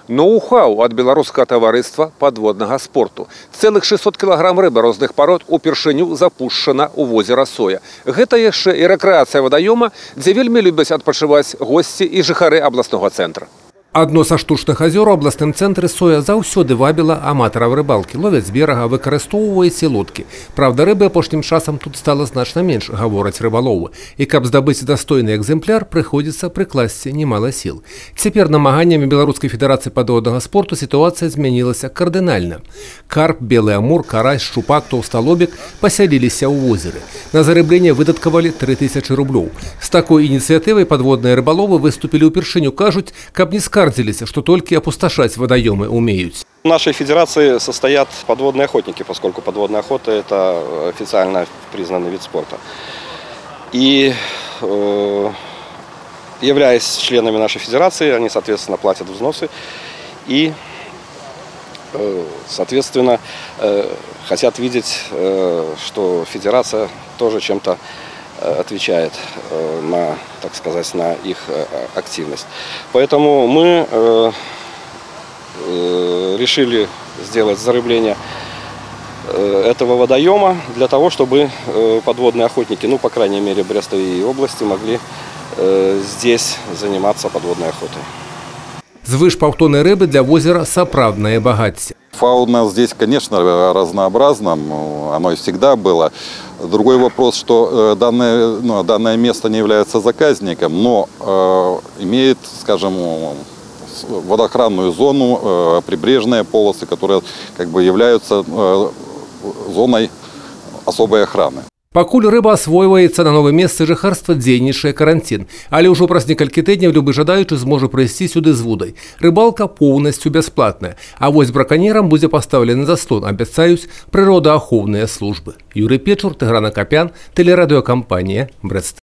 Ноу-хау ад беларускага таварыства падводнага спорту. Цэлых 600 кілаграм рыбы розных парод упершыню запушчана ў возера Соя. Гэта яшчэ і рэкрэацыя вадаёма, дзе вельмі любяць адпачываць госці і жыхары абласнога цэнтра. Адно са штучных азёр у абласным цэнтры Соя заўсёды вабіла аматараў рыбалкі. Ловяць з берага, выкарыстоўваюць лодкі. Праўда, рыбы апошнім часам тут стала значна менш, гавораць рыбаловы. І каб здабыць дастойны экземпляр, прыходзіцца прыкласці немала сіл. Цяпер намаганнямі Беларускай федэрацыі падводнага спорту сітуацыя змянілася кардынальна. Карп, белы амур, карась, шчупак, тоўсталобік пасяліліся ў возеры. На зарыбленне выдаткавалі 3000 рублёў. З такой ініцыятывай падводныя рыбаловы выступілі ўпершыню, кажуць, каб не скардзіліся, што толькі апусташаць вадаёмы умеюць. В нашей федерации состоят подводные охотники, поскольку подводная охота – это официально признанный вид спорта. И являясь членами нашей федерации, они, соответственно, платят взносы и, соответственно, хотят видеть, что федерация тоже чем-то отвечает на, так сказать, на их активность. Поэтому мы решили сделать зарыбление этого водоема для того, чтобы подводные охотники, ну, по крайней мере, Брестовой области, могли здесь заниматься подводной охотой. Звыш паўтоны рыбы для возера сапраўднае багацце. Фауна здесь, конечно, разнообразна, оно и всегда было. Другой вопрос, что данное место не является заказником, но имеет, скажем, водоохранную зону, прибрежные полосы, которые как бы являются зоной особой охраны. Пакуль рыба асвойваецца на новым месцы жыхарства, дзейнічае каранцін. Але ўжо праз некалькі тыдняў любы жадаючы зможа прыйсці сюды з вудай. Рыбалка поўнасцю бясплатная. А вось браканьерам будзе пастаўлены заслон, абяцаюць прыродаахоўныя службы. Юрый Печур, Тыгран Акапян, тэлерадыёкампанія «Брэст».